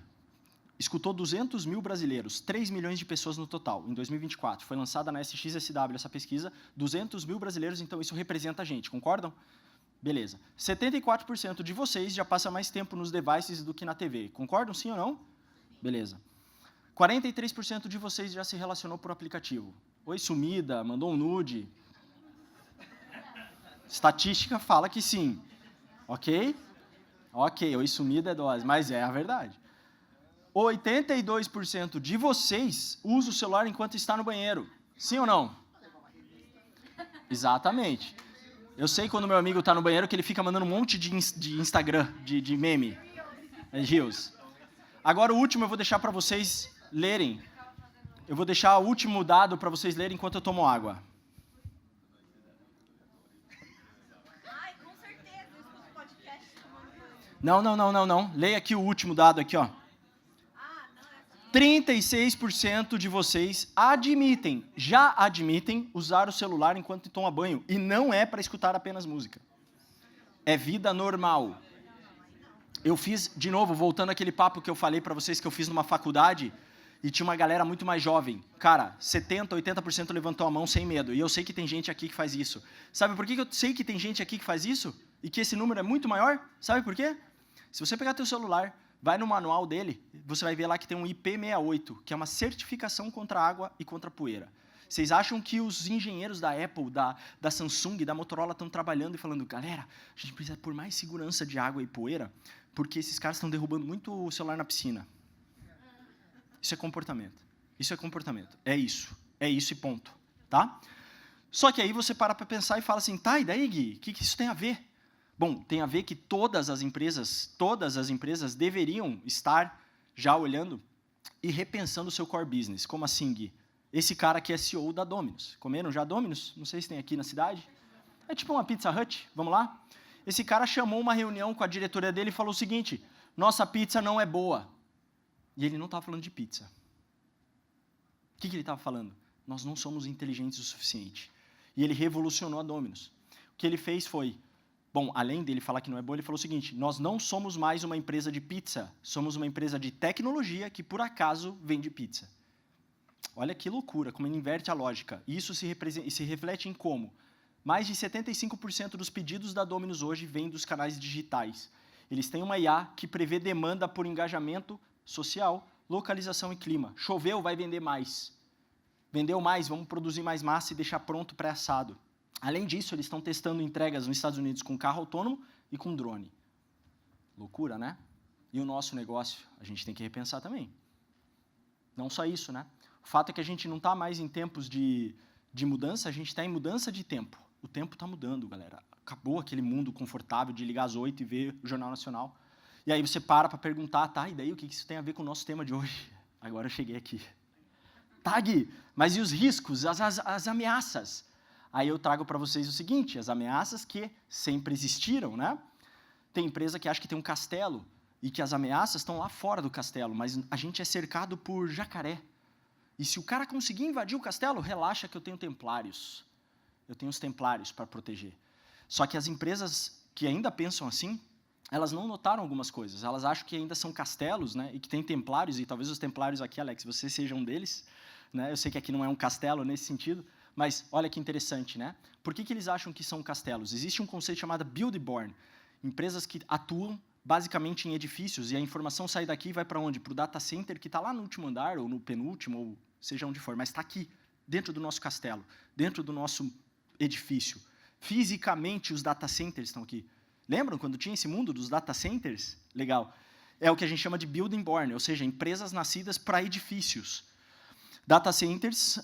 escutou 200 mil brasileiros, 3 milhões de pessoas no total, em 2024. Foi lançada na SXSW essa pesquisa, 200 mil brasileiros, então isso representa a gente, concordam? Beleza. 74% de vocês já passa mais tempo nos devices do que na TV. Concordam, sim ou não? Beleza. 43% de vocês já se relacionou por aplicativo. Oi, sumida, mandou um nude. Estatística fala que sim. Ok? Ok, oi, sumida é dose, mas é a verdade. 82% de vocês usa o celular enquanto está no banheiro. Sim ou não? Exatamente. Eu sei quando meu amigo está no banheiro que ele fica mandando um monte de Instagram, de meme, reels. Agora o último eu vou deixar para vocês lerem. Eu vou deixar o último dado para vocês lerem enquanto eu tomo água. Ai, com certeza, eu escuto podcast. Não. Leia aqui o último dado aqui, ó. 36% de vocês já admitem usar o celular enquanto toma banho. E não é para escutar apenas música. É vida normal. Eu fiz, de novo, voltando àquele papo que eu falei para vocês que eu fiz numa faculdade e tinha uma galera muito mais jovem. Cara, 70%, 80% levantou a mão sem medo. E eu sei que tem gente aqui que faz isso. Sabe por que eu sei que tem gente aqui que faz isso? E que esse número é muito maior? Sabe por quê? Se você pegar teu celular, vai no manual dele, você vai ver lá que tem um IP68, que é uma certificação contra água e contra poeira. Vocês acham que os engenheiros da Apple, da Samsung, da Motorola estão trabalhando e falando, galera, a gente precisa por mais segurança de água e poeira, porque esses caras estão derrubando muito o celular na piscina. Isso é comportamento. Isso é comportamento. É isso e ponto. Tá? Só que aí você para pensar e fala assim, tá, e daí, Gui, o que isso tem a ver? Bom, tem a ver que todas as empresas deveriam estar já olhando e repensando o seu core business. Como assim, Gui? Esse cara aqui é CEO da Domino's. Comeram já Domino's? Não sei se tem aqui na cidade. É tipo uma Pizza Hut, vamos lá? Esse cara chamou uma reunião com a diretoria dele e falou o seguinte, nossa pizza não é boa. E ele não estava falando de pizza. O que ele estava falando? Nós não somos inteligentes o suficiente. E ele revolucionou a Domino's. O que ele fez foi, bom, além dele falar que não é boa, ele falou o seguinte, nós não somos mais uma empresa de pizza, somos uma empresa de tecnologia que, por acaso, vende pizza. Olha que loucura, como ele inverte a lógica. E isso se reflete em como? Mais de 75% dos pedidos da Domino's hoje vêm dos canais digitais. Eles têm uma IA que prevê demanda por engajamento social, localização e clima. Choveu, vai vender mais. Vendeu mais, vamos produzir mais massa e deixar pronto pré-assado. Além disso, eles estão testando entregas nos Estados Unidos com carro autônomo e com drone. Loucura, né? E o nosso negócio, a gente tem que repensar também. Não só isso, né? O fato é que a gente não está mais em tempos de mudança, a gente está em mudança de tempo. O tempo está mudando, galera. Acabou aquele mundo confortável de ligar às 8 e ver o Jornal Nacional. E aí você para perguntar, tá, e daí o que isso tem a ver com o nosso tema de hoje? Agora eu cheguei aqui. Tá, Gui, mas e os riscos, as ameaças? Aí eu trago para vocês o seguinte, as ameaças que sempre existiram, né? Tem empresa que acha que tem um castelo e que as ameaças estão lá fora do castelo, mas a gente é cercado por jacaré. E se o cara conseguir invadir o castelo, relaxa que eu tenho templários. Eu tenho os templários para proteger. Só que as empresas que ainda pensam assim, elas não notaram algumas coisas. Elas acham que ainda são castelos, né? E que tem templários, e talvez os templários aqui, Alex, você seja um deles. Né? Eu sei que aqui não é um castelo nesse sentido, mas olha que interessante, né? Por que eles acham que são castelos? Existe um conceito chamado build-born. Empresas que atuam basicamente em edifícios, e a informação sai daqui e vai para onde? Para o data center que está lá no último andar, ou no penúltimo, ou seja onde for, mas está aqui, dentro do nosso castelo, dentro do nosso edifício. Fisicamente, os data centers estão aqui. Lembram quando tinha esse mundo dos data centers? Legal. É o que a gente chama de building born, ou seja, empresas nascidas para edifícios. Data centers,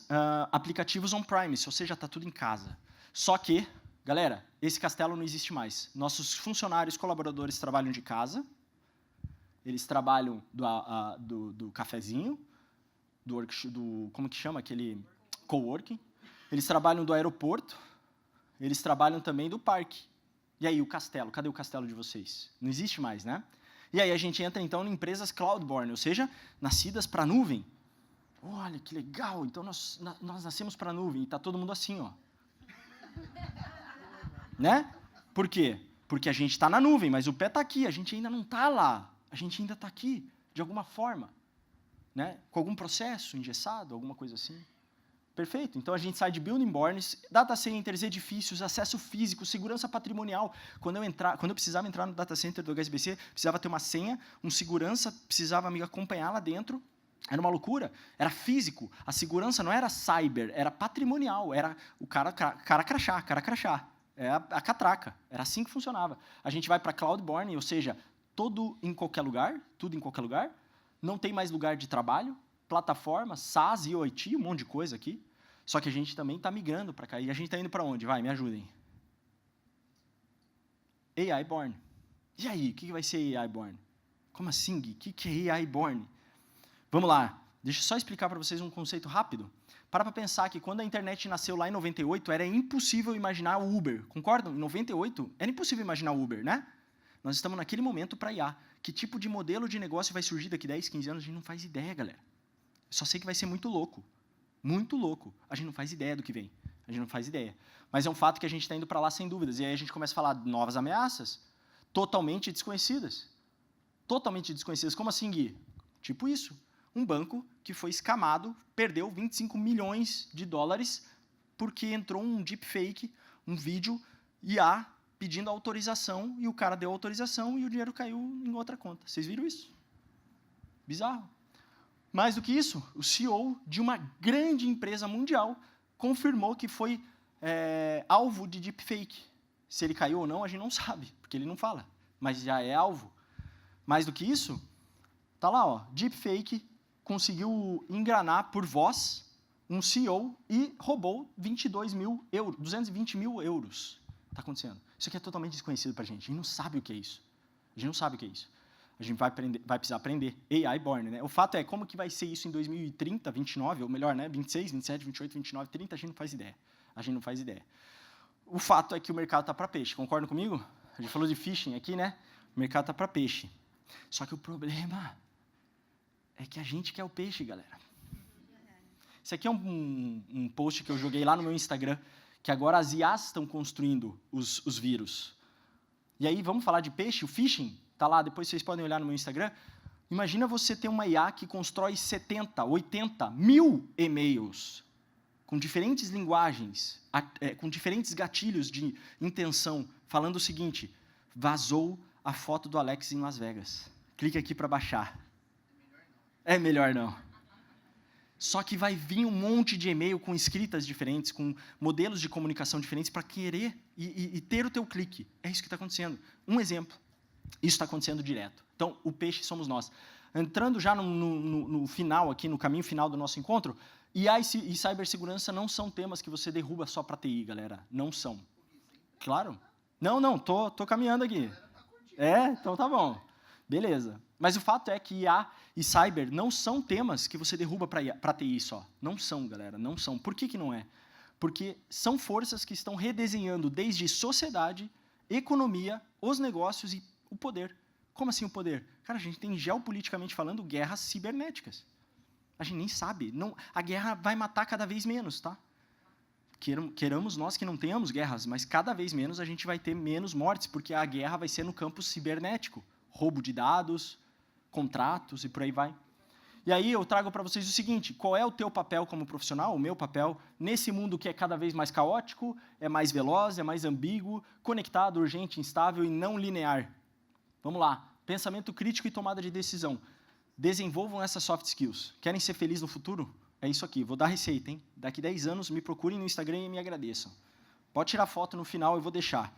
aplicativos on-premise, ou seja, está tudo em casa. Só que, galera, esse castelo não existe mais. Nossos funcionários, colaboradores trabalham de casa, eles trabalham do cafezinho, como que chama aquele coworking, eles trabalham do aeroporto, eles trabalham também do parque. E aí, o castelo? Cadê o castelo de vocês? Não existe mais, né? E aí a gente entra, então, em empresas cloud-born, ou seja, nascidas para a nuvem. Olha, que legal, então nós nascemos para a nuvem, e está todo mundo assim, ó. Né? Por quê? Porque a gente está na nuvem, mas o pé está aqui, a gente ainda não está lá. A gente ainda está aqui, de alguma forma. Né? Com algum processo engessado, alguma coisa assim. Perfeito. Então, a gente sai de building borns, data centers, edifícios, acesso físico, segurança patrimonial. Quando eu precisava entrar no data center do HSBC, precisava ter uma senha, um segurança precisava me acompanhar lá dentro. Era uma loucura. Era físico. A segurança não era cyber, era patrimonial. Era o cara crachá. É a catraca. Era assim que funcionava. A gente vai para cloud-born, ou seja, tudo em qualquer lugar. Não tem mais lugar de trabalho. Plataforma, SaaS, IoT, um monte de coisa aqui. Só que a gente também está migrando para cá. E a gente está indo para onde? Vai, me ajudem. AI Born. E aí, o que vai ser AI Born? Como assim, Gui? O que é AI Born? Vamos lá. Deixa eu só explicar para vocês um conceito rápido. Para pensar que quando a internet nasceu lá em 98, era impossível imaginar o Uber. Concordam? Em 98, era impossível imaginar o Uber, né? Nós estamos naquele momento para IA. Que tipo de modelo de negócio vai surgir daqui 10, 15 anos? A gente não faz ideia, galera. Eu só sei que vai ser muito louco. Muito louco. A gente não faz ideia do que vem. A gente não faz ideia. Mas é um fato que a gente está indo para lá sem dúvidas. E aí a gente começa a falar de novas ameaças totalmente desconhecidas. Totalmente desconhecidas. Como assim, Gui? Tipo isso. Um banco que foi escamado, perdeu 25 milhões de dólares porque entrou um deepfake, um vídeo IA pedindo autorização e o cara deu autorização e o dinheiro caiu em outra conta. Vocês viram isso? Bizarro. Mais do que isso, o CEO de uma grande empresa mundial confirmou que foi alvo de deepfake. Se ele caiu ou não, a gente não sabe, porque ele não fala, mas já é alvo. Mais do que isso, tá lá, ó, deepfake conseguiu enganar por voz um CEO e roubou 220 mil euros. Está acontecendo. Isso aqui é totalmente desconhecido para a gente. A gente não sabe o que é isso. A gente não sabe o que é isso. A gente vai precisar aprender. AI Born, né? O fato é, como que vai ser isso em 2030, 29, ou melhor, né? 26, 27, 28, 29, 30, a gente não faz ideia. A gente não faz ideia. O fato é que o mercado está para peixe. Concordam comigo? A gente falou de phishing aqui, né? O mercado está para peixe. Só que o problema é que a gente quer o peixe, galera. Esse aqui é um post que eu joguei lá no meu Instagram, que agora as IAs estão construindo os vírus. E aí, vamos falar de peixe? O phishing está lá, depois vocês podem olhar no meu Instagram. Imagina você ter uma IA que constrói 70, 80 mil e-mails com diferentes linguagens, com diferentes gatilhos de intenção, falando o seguinte: vazou a foto do Alex em Las Vegas. Clique aqui para baixar. É melhor não. Só que vai vir um monte de e-mail com escritas diferentes, com modelos de comunicação diferentes para querer e ter o teu clique. É isso que está acontecendo. Um exemplo. Isso está acontecendo direto. Então, o peixe somos nós. Entrando já no final, aqui no caminho final do nosso encontro, IA e cibersegurança não são temas que você derruba só para TI, galera. Não são. Claro? Não, tô caminhando aqui. Então tá bom. Beleza. Mas o fato é que IA e cyber não são temas que você derruba para TI só. Não são, galera, não são. Por que não é? Porque são forças que estão redesenhando desde sociedade, economia, os negócios e o poder. Como assim o poder? Cara, a gente tem, geopoliticamente falando, guerras cibernéticas. A gente nem sabe. Não, a guerra vai matar cada vez menos, tá? Queramos nós que não tenhamos guerras, mas cada vez menos a gente vai ter menos mortes, porque a guerra vai ser no campo cibernético. Roubo de dados, contratos e por aí vai. E aí eu trago para vocês o seguinte: qual é o teu papel como profissional, o meu papel, nesse mundo que é cada vez mais caótico, é mais veloz, é mais ambíguo, conectado, urgente, instável e não linear? Vamos lá. Pensamento crítico e tomada de decisão. Desenvolvam essas soft skills. Querem ser felizes no futuro? É isso aqui. Vou dar receita, hein? Daqui 10 anos, me procurem no Instagram e me agradeçam. Pode tirar foto no final, eu vou deixar.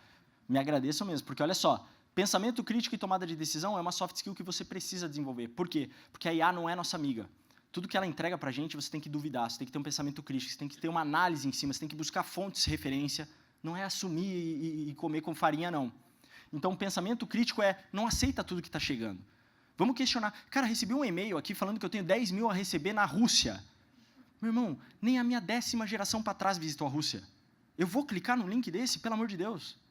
Me agradeçam mesmo, porque olha só, pensamento crítico e tomada de decisão é uma soft skill que você precisa desenvolver. Por quê? Porque a IA não é nossa amiga. Tudo que ela entrega para a gente, você tem que duvidar, você tem que ter um pensamento crítico, você tem que ter uma análise em cima, você tem que buscar fontes de referência. Não é assumir e comer com farinha, não. Então, o pensamento crítico é, não aceita tudo que está chegando. Vamos questionar. Cara, recebi um e-mail aqui falando que eu tenho 10 mil a receber na Rússia. Meu irmão, nem a minha 10ª geração para trás visitou a Rússia. Eu vou clicar no link desse? Pelo amor de Deus.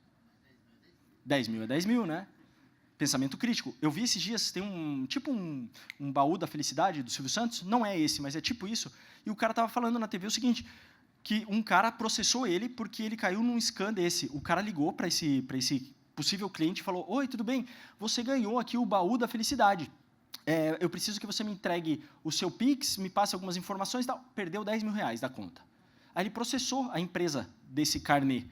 10 mil é 10 mil, né? Pensamento crítico. Eu vi esses dias, tem um baú da felicidade do Silvio Santos. Não é esse, mas é tipo isso. E o cara estava falando na TV o seguinte, que um cara processou ele porque ele caiu num scam desse. O cara ligou para esse possível cliente e falou: oi, tudo bem? Você ganhou aqui o baú da felicidade. Eu preciso que você me entregue o seu Pix, me passe algumas informações e tal. Perdeu 10 mil reais da conta. Aí ele processou a empresa desse carnê.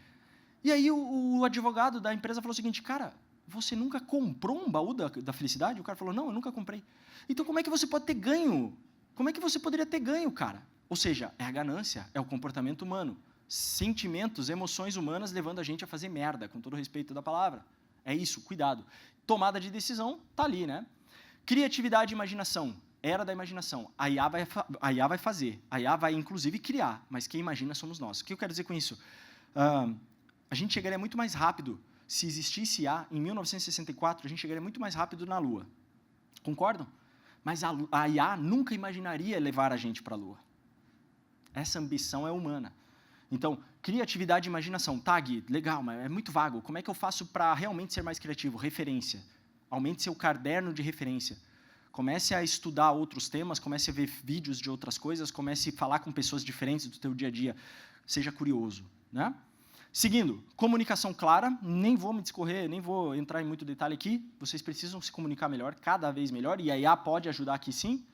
E aí o advogado da empresa falou o seguinte, cara, você nunca comprou um baú da felicidade? O cara falou, não, eu nunca comprei. Então, como é que você pode ter ganho? Como é que você poderia ter ganho, cara? Ou seja, é a ganância, é o comportamento humano. Sentimentos, emoções humanas levando a gente a fazer merda, com todo o respeito da palavra. É isso, cuidado. Tomada de decisão, tá ali, né? Criatividade e imaginação. Era da imaginação. A IA vai fazer. A IA vai, inclusive, criar. Mas quem imagina somos nós. O que eu quero dizer com isso? A gente chegaria muito mais rápido. Se existisse IA, em 1964, a gente chegaria muito mais rápido na Lua. Concordam? Mas a IA nunca imaginaria levar a gente para a Lua. Essa ambição é humana. Então, criatividade e imaginação. Tá, Gui, legal, mas é muito vago. Como é que eu faço para realmente ser mais criativo? Referência. Aumente seu caderno de referência. Comece a estudar outros temas, comece a ver vídeos de outras coisas, comece a falar com pessoas diferentes do teu dia a dia. Seja curioso, né? Seguindo, comunicação clara. Nem vou me discorrer, nem vou entrar em muito detalhe aqui. Vocês precisam se comunicar melhor, cada vez melhor, e a IA pode ajudar aqui sim.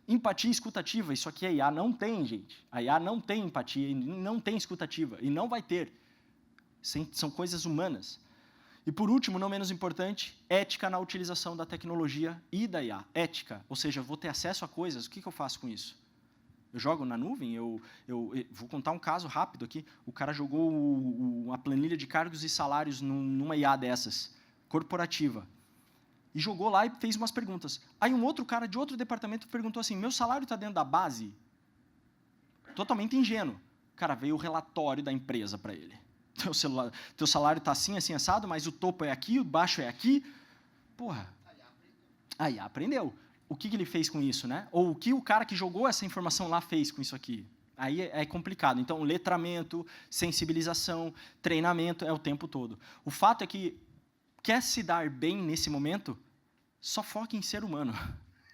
Empatia escutativa, isso aqui a IA não tem, gente. A IA não tem empatia, não tem escutativa, e não vai ter. São coisas humanas. E, por último, não menos importante, ética na utilização da tecnologia e da IA. Ética, ou seja, vou ter acesso a coisas, o que eu faço com isso? Eu jogo na nuvem? Eu vou contar um caso rápido aqui. O cara jogou uma planilha de cargos e salários numa IA dessas, corporativa. E jogou lá e fez umas perguntas. Aí um outro cara de outro departamento perguntou assim, meu salário está dentro da base? Totalmente ingênuo. Cara, veio o relatório da empresa para ele. Teu salário está assim, assim, assado, mas o topo é aqui, o baixo é aqui. Porra. Aí aprendeu. O que ele fez com isso, né? Ou o que o cara que jogou essa informação lá fez com isso aqui. Aí é complicado. Então, letramento, sensibilização, treinamento é o tempo todo. O fato é que quer se dar bem nesse momento, só foque em ser humano.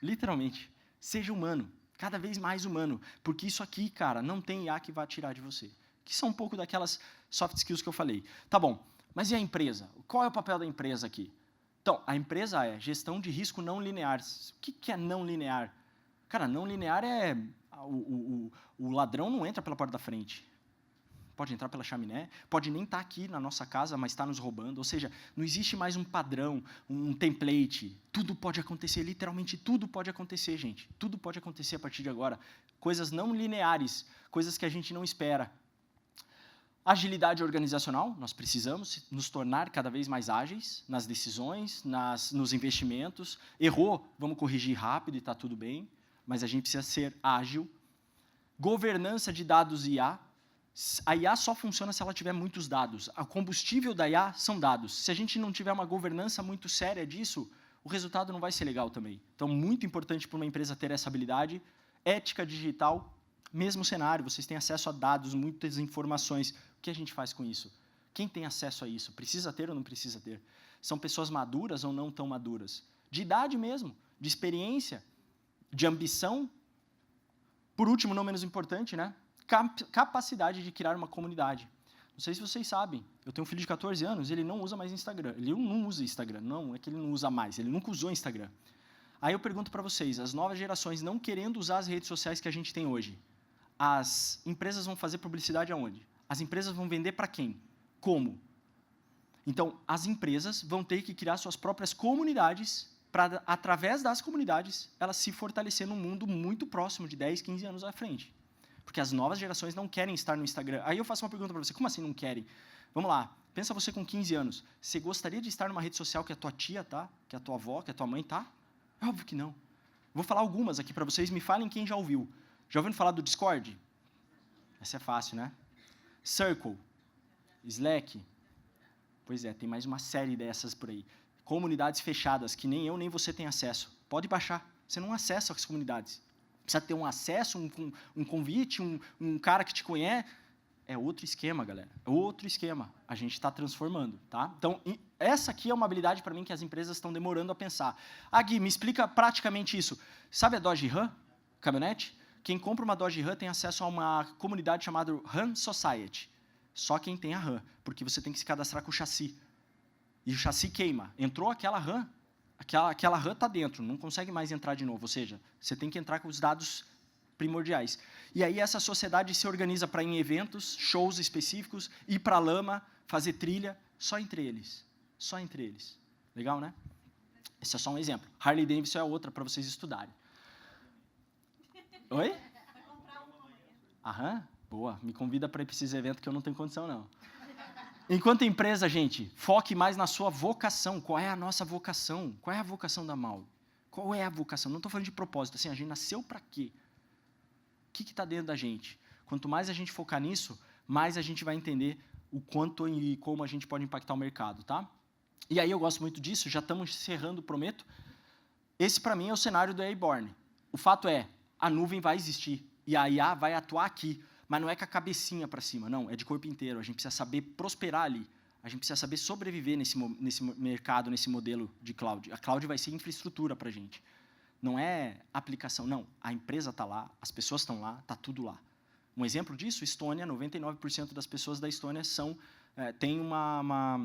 Literalmente. Seja humano. Cada vez mais humano. Porque isso aqui, cara, não tem IA que vai tirar de você. Que são um pouco daquelas soft skills que eu falei. Tá bom, mas e a empresa? Qual é o papel da empresa aqui? Então, a empresa é gestão de risco não linear. O que é não linear? Cara, não linear é... O ladrão não entra pela porta da frente. Pode entrar pela chaminé, pode nem estar aqui na nossa casa, mas está nos roubando. Ou seja, não existe mais um padrão, um template. Tudo pode acontecer, literalmente tudo pode acontecer, gente. Tudo pode acontecer a partir de agora. Coisas não lineares, coisas que a gente não espera. Agilidade organizacional, nós precisamos nos tornar cada vez mais ágeis nas decisões, nos investimentos. Errou, vamos corrigir rápido e está tudo bem, mas a gente precisa ser ágil. Governança de dados e IA. A IA só funciona se ela tiver muitos dados. O combustível da IA são dados. Se a gente não tiver uma governança muito séria disso, o resultado não vai ser legal também. Então, muito importante para uma empresa ter essa habilidade. Ética digital, mesmo cenário, vocês têm acesso a dados, muitas informações. O que a gente faz com isso? Quem tem acesso a isso? Precisa ter ou não precisa ter? São pessoas maduras ou não tão maduras? De idade mesmo, de experiência, de ambição. Por último, não menos importante, né? Capacidade de criar uma comunidade. Não sei se vocês sabem, eu tenho um filho de 14 anos, ele não usa mais Instagram. Ele não usa Instagram, não é que ele não usa mais, ele nunca usou Instagram. Aí eu pergunto para vocês, as novas gerações não querendo usar as redes sociais que a gente tem hoje, as empresas vão fazer publicidade aonde? As empresas vão vender para quem? Como? Então, as empresas vão ter que criar suas próprias comunidades para, através das comunidades, elas se fortalecer num mundo muito próximo de 10, 15 anos à frente. Porque as novas gerações não querem estar no Instagram. Aí eu faço uma pergunta para você, como assim não querem? Vamos lá, pensa você com 15 anos. Você gostaria de estar numa rede social que a tua tia tá? Que a tua avó, que a tua mãe tá? É óbvio que não. Vou falar algumas aqui para vocês, me falem quem já ouviu. Já ouviram falar do Discord? Essa é fácil, né? Circle, Slack. Pois é, tem mais uma série dessas por aí. Comunidades fechadas, que nem eu nem você tem acesso. Pode baixar, você não acessa as comunidades. Precisa ter um acesso, um convite, um cara que te conhece. É outro esquema, galera. É outro esquema. A gente está transformando, tá? Então, essa aqui é uma habilidade para mim que as empresas estão demorando a pensar. Ah, Gui, me explica praticamente isso. Sabe a Dodge Ram, caminhonete? Quem compra uma Dodge Ram tem acesso a uma comunidade chamada Ram Society. Só quem tem a Ram, porque você tem que se cadastrar com o chassi. E o chassi queima. Entrou aquela Ram, aquela RAM está dentro, não consegue mais entrar de novo. Ou seja, você tem que entrar com os dados primordiais. E aí essa sociedade se organiza para ir em eventos, shows específicos, ir para a lama, fazer trilha, só entre eles. Só entre eles. Legal, né? Esse é só um exemplo. Harley Davidson é outra para vocês estudarem. Oi? Vai comprar uma amanhã. Aham, boa. Me convida para ir para esses eventos que eu não tenho condição, não. Enquanto empresa, gente, foque mais na sua vocação. Qual é a nossa vocação? Qual é a vocação da Maui? Qual é a vocação? Não estou falando de propósito. Assim, a gente nasceu para quê? O que está dentro da gente? Quanto mais a gente focar nisso, mais a gente vai entender o quanto e como a gente pode impactar o mercado, tá? E aí eu gosto muito disso, já estamos encerrando, prometo. Esse, para mim, é o cenário do Airborne. O fato é, a nuvem vai existir, e a IA vai atuar aqui, mas não é com a cabecinha para cima, não, é de corpo inteiro. A gente precisa saber prosperar ali, a gente precisa saber sobreviver nesse mercado, nesse modelo de cloud. A cloud vai ser infraestrutura para a gente. Não é aplicação, não. A empresa está lá, as pessoas estão lá, está tudo lá. Um exemplo disso, Estônia, 99% das pessoas da Estônia têm uma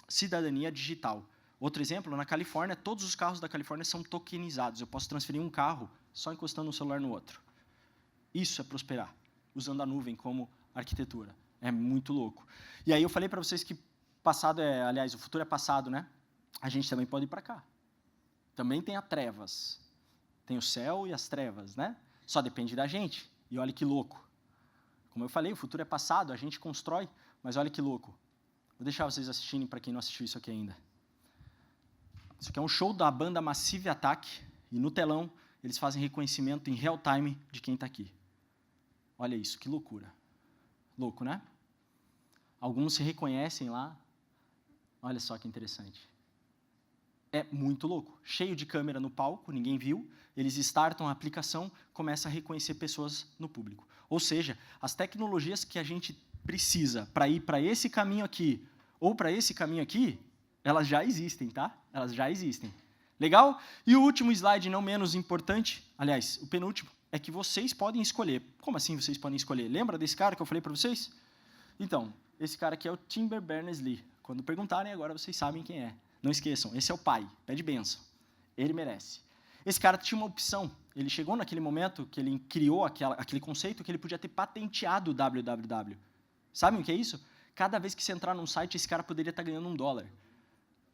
cidadania digital. Outro exemplo, na Califórnia, todos os carros da Califórnia são tokenizados. Eu posso transferir um carro só encostando um celular no outro. Isso é prosperar, usando a nuvem como arquitetura. É muito louco. E aí eu falei para vocês que o futuro é passado, né? A gente também pode ir para cá. Também tem as trevas. Tem o céu e as trevas, né? Só depende da gente. E olha que louco. Como eu falei, o futuro é passado, a gente constrói, mas olha que louco. Vou deixar vocês assistirem para quem não assistiu isso aqui ainda. Isso aqui é um show da banda Massive Attack, e no telão eles fazem reconhecimento em real time de quem está aqui. Olha isso, que loucura. Louco, né? Alguns se reconhecem lá. Olha só que interessante. É muito louco. Cheio de câmera no palco, ninguém viu. Eles startam a aplicação, começa a reconhecer pessoas no público. Ou seja, as tecnologias que a gente precisa para ir para esse caminho aqui ou para esse caminho aqui, elas já existem, tá? Elas já existem. Legal? E o último slide, não menos importante, aliás, o penúltimo, é que vocês podem escolher. Como assim vocês podem escolher? Lembra desse cara que eu falei para vocês? Então, esse cara aqui é o Timber Berners-Lee. Quando perguntarem agora, vocês sabem quem é. Não esqueçam, esse é o pai, pede bênção. Ele merece. Esse cara tinha uma opção. Ele chegou naquele momento que ele criou aquele conceito que ele podia ter patenteado o www. Sabem o que é isso? Cada vez que você entrar num site, esse cara poderia estar ganhando $1.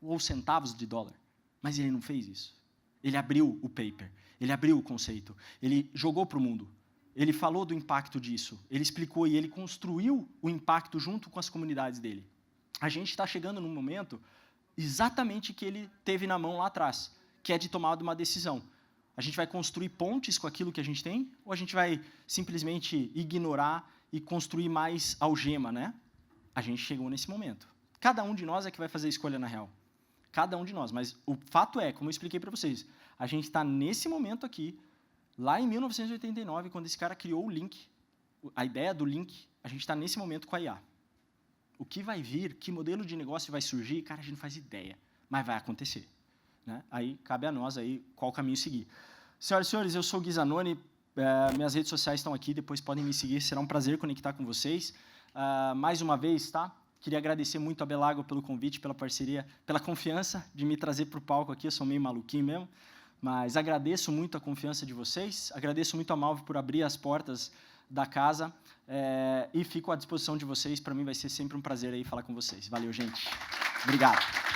Ou centavos de dólar. Mas ele não fez isso. Ele abriu o paper. Ele abriu o conceito. Ele jogou para o mundo. Ele falou do impacto disso. Ele explicou e ele construiu o impacto junto com as comunidades dele. A gente está chegando num momento exatamente que ele teve na mão lá atrás, que é de tomar uma decisão. A gente vai construir pontes com aquilo que a gente tem, ou a gente vai simplesmente ignorar e construir mais algema, né? A gente chegou nesse momento. Cada um de nós é que vai fazer a escolha na real. Cada um de nós. Mas o fato é, como eu expliquei para vocês, a gente está nesse momento aqui, lá em 1989, quando esse cara criou o link, a ideia do link, a gente está nesse momento com a IA. O que vai vir, que modelo de negócio vai surgir, cara, a gente não faz ideia, mas vai acontecer. Né? Aí cabe a nós aí qual caminho seguir. Senhoras e senhores, eu sou o Gui Zanoni, minhas redes sociais estão aqui, depois podem me seguir, será um prazer conectar com vocês. Mais uma vez, tá? Queria agradecer muito a Belago pelo convite, pela parceria, pela confiança de me trazer para o palco aqui, eu sou meio maluquinho mesmo, mas agradeço muito a confiança de vocês, agradeço muito a Malve por abrir as portas da casa, e fico à disposição de vocês. Para mim vai ser sempre um prazer aí falar com vocês. Valeu, gente. Obrigado.